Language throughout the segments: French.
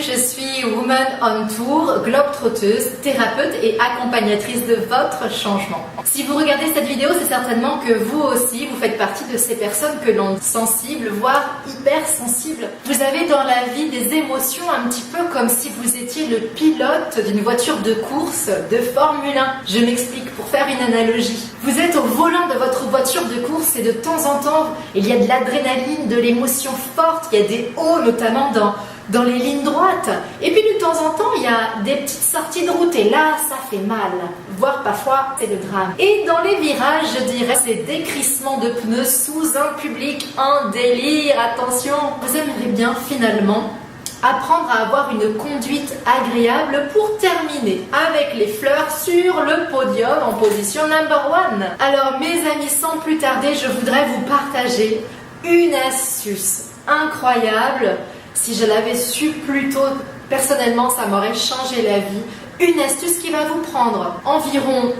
je suis Woman on Tour, globe-trotteuse, thérapeute et accompagnatrice de votre changement. Si vous regardez cette vidéo, c'est certainement que vous aussi, vous faites partie de ces personnes que l'on est sensible, voire hypersensible. Vous avez dans la vie des émotions un petit peu comme si vous étiez le pilote d'une voiture de course de Formule 1. Je m'explique pour faire une analogie. Vous êtes au volant de votre voiture de course et de temps en temps, il y a de l'adrénaline, de l'émotion forte, il y a des hauts notamment dans les lignes droites. Et puis de temps en temps, il y a des petites sorties de route et là, ça fait mal. Voire parfois, c'est le drame. Et dans les virages, je dirais, c'est des crissements de pneus sous un public en délire. Attention, vous aimeriez bien finalement apprendre à avoir une conduite agréable pour terminer avec les fleurs sur le podium en position number one. Alors mes amis, sans plus tarder, je voudrais vous partager une astuce incroyable. Si je l'avais su plus tôt, personnellement, ça m'aurait changé la vie. Une astuce qui va vous prendre environ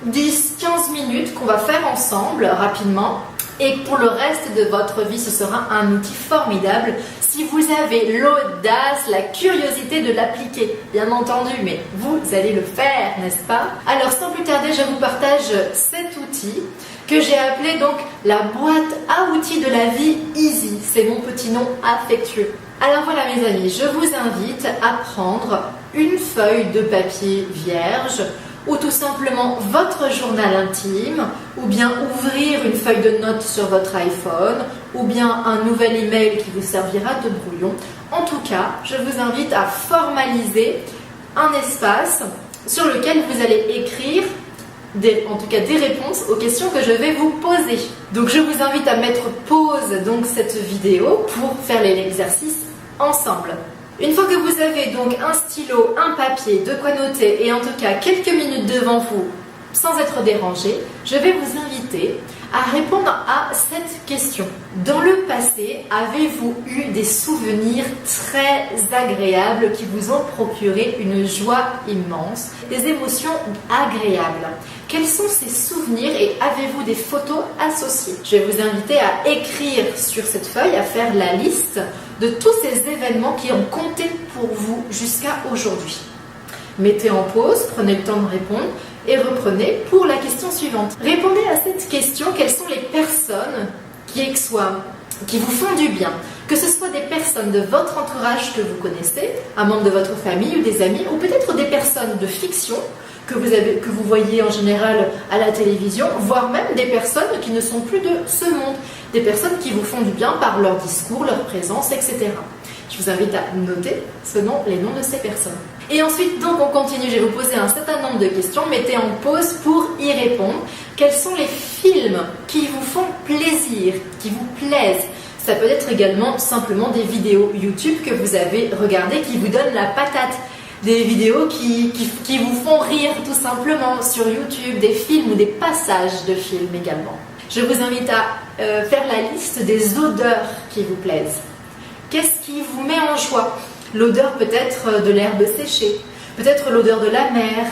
10-15 minutes qu'on va faire ensemble rapidement. Et pour le reste de votre vie, ce sera un outil formidable si vous avez l'audace, la curiosité de l'appliquer, bien entendu, mais vous allez le faire, n'est-ce pas? Alors sans plus tarder, je vous partage cet outil que j'ai appelé donc la boîte à outils de la vie Easy. C'est mon petit nom affectueux. Alors voilà mes amis, je vous invite à prendre une feuille de papier vierge ou tout simplement votre journal intime, ou bien ouvrir une feuille de notes sur votre iPhone, ou bien un nouvel email qui vous servira de brouillon. En tout cas, je vous invite à formaliser un espace sur lequel vous allez écrire des réponses aux questions que je vais vous poser. Donc je vous invite à mettre pause donc cette vidéo pour faire l'exercice ensemble. Une fois que vous avez donc un stylo, un papier, de quoi noter et en tout cas quelques minutes devant vous sans être dérangé, je vais vous inviter à répondre à cette question. Dans le passé, avez-vous eu des souvenirs très agréables qui vous ont procuré une joie immense, des émotions agréables? Quels sont ces souvenirs et avez-vous des photos associées? Je vais vous inviter à écrire sur cette feuille, à faire la liste de tous ces événements qui ont compté pour vous jusqu'à aujourd'hui. Mettez en pause, prenez le temps de répondre et reprenez pour la question suivante. Répondez à cette question, quelles sont les personnes qui vous font du bien? Que ce soit des personnes de votre entourage que vous connaissez, un membre de votre famille ou des amis, ou peut-être des personnes de fiction que vous voyez en général à la télévision, voire même des personnes qui ne sont plus de ce monde, des personnes qui vous font du bien par leur discours, leur présence, etc. Je vous invite à noter les noms de ces personnes. Et ensuite, donc, on continue. Je vais vous poser un certain nombre de questions. Mettez en pause pour y répondre. Quels sont les films qui vous font plaisir, qui vous plaisent? Ça peut être également simplement des vidéos YouTube que vous avez regardées qui vous donnent la patate. Des vidéos qui vous font rire tout simplement sur YouTube, des films ou des passages de films également. Je vous invite à faire la liste des odeurs qui vous plaisent. Qu'est-ce qui vous met en joie? L'odeur peut-être de l'herbe séchée, peut-être l'odeur de la mer,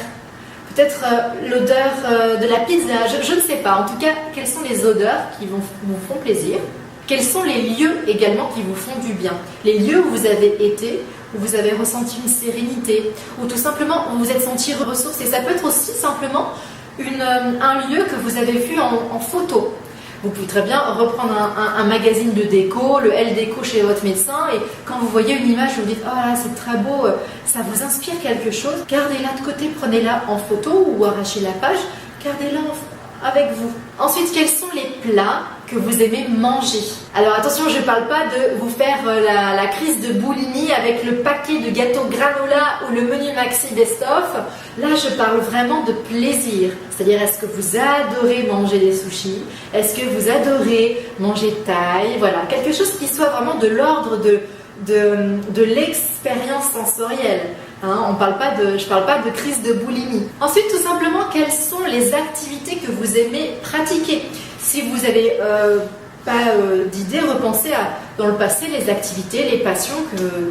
peut-être l'odeur de la pizza, je ne sais pas. En tout cas, quelles sont les odeurs qui vous font plaisir? Quels sont les lieux également qui vous font du bien? Les lieux où vous avez été, où vous avez ressenti une sérénité, ou tout simplement où vous êtes senti ressourcé. Ça peut être aussi simplement un lieu que vous avez vu en photo. Vous pouvez très bien reprendre un magazine de déco, le L déco chez votre médecin, et quand vous voyez une image, vous vous dites « Oh là, c'est très beau, ça vous inspire quelque chose », gardez-la de côté, prenez-la en photo ou arrachez la page, gardez-la avec vous. Ensuite, quels sont les plats que vous aimez manger? Alors attention, je ne parle pas de vous faire la crise de boulimie avec le paquet de gâteaux granola ou le menu maxi best-of. Là, je parle vraiment de plaisir. C'est-à-dire, est-ce que vous adorez manger des sushis? Est-ce que vous adorez manger thaï? Voilà, quelque chose qui soit vraiment de l'ordre de l'expérience sensorielle. Hein, je parle pas de crise de boulimie. Ensuite, tout simplement, quelles sont les activités que vous aimez pratiquer? Si vous n'avez pas d'idée, repensez dans le passé les activités, les passions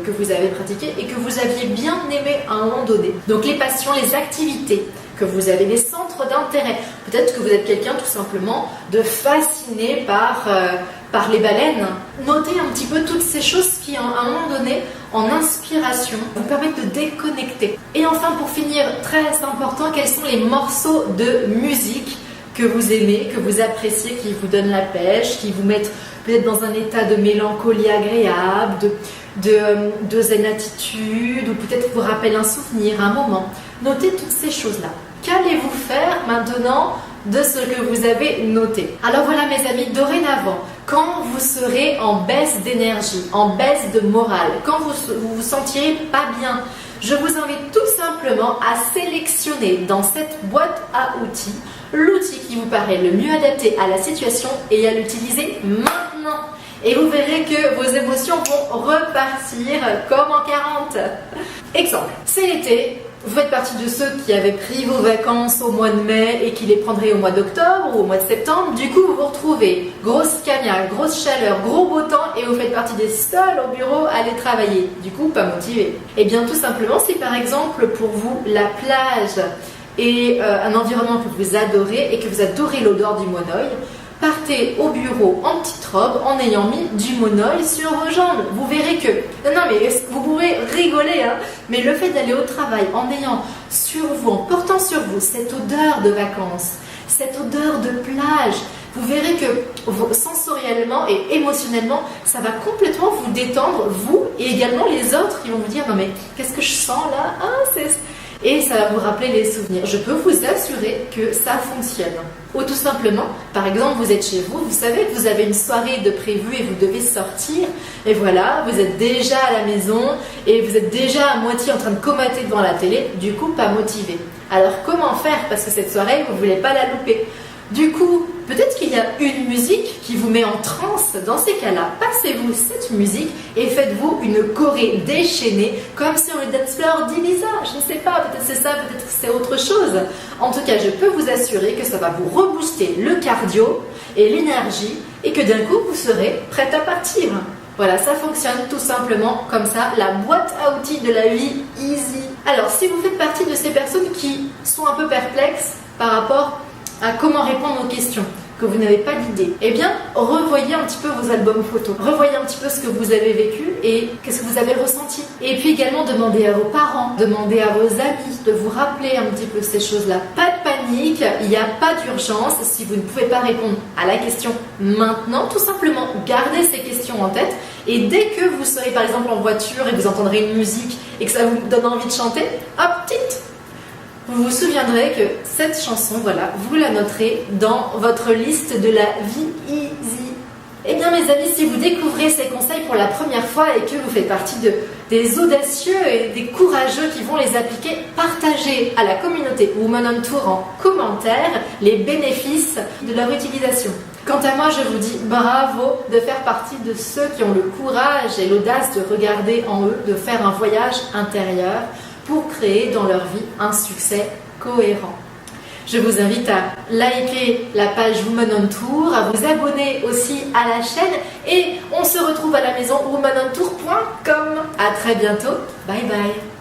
que vous avez pratiquées et que vous aviez bien aimé à un moment donné. Donc les passions, les activités que vous avez, les centres d'intérêt. Peut-être que vous êtes quelqu'un tout simplement de fasciné par les baleines. Notez un petit peu toutes ces choses qui, à un moment donné, en inspiration, vous permettent de déconnecter. Et enfin, pour finir, très important, quels sont les morceaux de musique que vous aimez, que vous appréciez, qui vous donnent la pêche, qui vous mettent peut-être dans un état de mélancolie agréable, de zen attitude, ou peut-être vous rappelle un souvenir, un moment. Notez toutes ces choses-là. Qu'allez-vous faire maintenant de ce que vous avez noté? Alors voilà mes amis, dorénavant, quand vous serez en baisse d'énergie, en baisse de morale, quand vous vous sentirez pas bien, je vous invite tout simplement à sélectionner dans cette boîte à outils l'outil qui vous paraît le mieux adapté à la situation et à l'utiliser maintenant. Et vous verrez que vos émotions vont repartir comme en 40. Exemple, c'est l'été, vous faites partie de ceux qui avaient pris vos vacances au mois de mai et qui les prendraient au mois d'octobre ou au mois de septembre. Du coup, vous vous retrouvez, grosse cagnotte, grosse chaleur, gros beau temps et vous faites partie des seuls au bureau à aller travailler. Du coup, pas motivé. Et bien tout simplement, si par exemple pour vous la plage est un environnement que vous adorez et que vous adorez l'odeur du monoeil, partez au bureau en petite robe en ayant mis du monoeil sur vos jambes. Vous verrez que... Non mais vous pourrez rigoler, hein, mais le fait d'aller au travail en ayant sur vous, en portant sur vous cette odeur de vacances, cette odeur de plage, vous verrez que sensoriellement et émotionnellement, ça va complètement vous détendre, vous et également les autres qui vont vous dire « Non mais qu'est-ce que je sens là ? Et ça va vous rappeler les souvenirs. Je peux vous assurer que ça fonctionne. Ou tout simplement, par exemple, vous êtes chez vous, vous savez que vous avez une soirée de prévue et vous devez sortir. Et voilà, vous êtes déjà à la maison et vous êtes déjà à moitié en train de comater devant la télé, du coup pas motivé. Alors comment faire? Parce que cette soirée, vous ne voulez pas la louper. Du coup, peut-être qu'il y a une musique qui vous met en transe. Dans ces cas-là, passez-vous cette musique et faites-vous une choré déchaînée comme sur le dance floor d'Ibiza. Je ne sais pas, peut-être c'est ça, peut-être c'est autre chose. En tout cas, je peux vous assurer que ça va vous rebooster le cardio et l'énergie et que d'un coup, vous serez prête à partir. Voilà, ça fonctionne tout simplement comme ça, la boîte à outils de la vie easy. Alors, si vous faites partie de ces personnes qui sont un peu perplexes par rapport à comment répondre aux questions, que vous n'avez pas d'idée, eh bien, revoyez un petit peu vos albums photos, revoyez un petit peu ce que vous avez vécu et qu'est-ce que vous avez ressenti. Et puis également, demandez à vos parents, demandez à vos amis de vous rappeler un petit peu ces choses-là. Pas de panique, il n'y a pas d'urgence. Si vous ne pouvez pas répondre à la question maintenant, tout simplement, gardez ces questions en tête et dès que vous serez par exemple en voiture et vous entendrez une musique et que ça vous donne envie de chanter, hop, titre, vous vous souviendrez que cette chanson, voilà, vous la noterez dans votre liste de la vie easy. Eh bien mes amis, si vous découvrez ces conseils pour la première fois et que vous faites partie des audacieux et des courageux qui vont les appliquer, partagez à la communauté Women on Tour en commentaire les bénéfices de leur utilisation. Quant à moi, je vous dis bravo de faire partie de ceux qui ont le courage et l'audace de regarder en eux, de faire un voyage intérieur pour créer dans leur vie un succès cohérent. Je vous invite à liker la page Women on Tour, à vous abonner aussi à la chaîne et on se retrouve à la maison womenontour.com. À très bientôt, bye bye.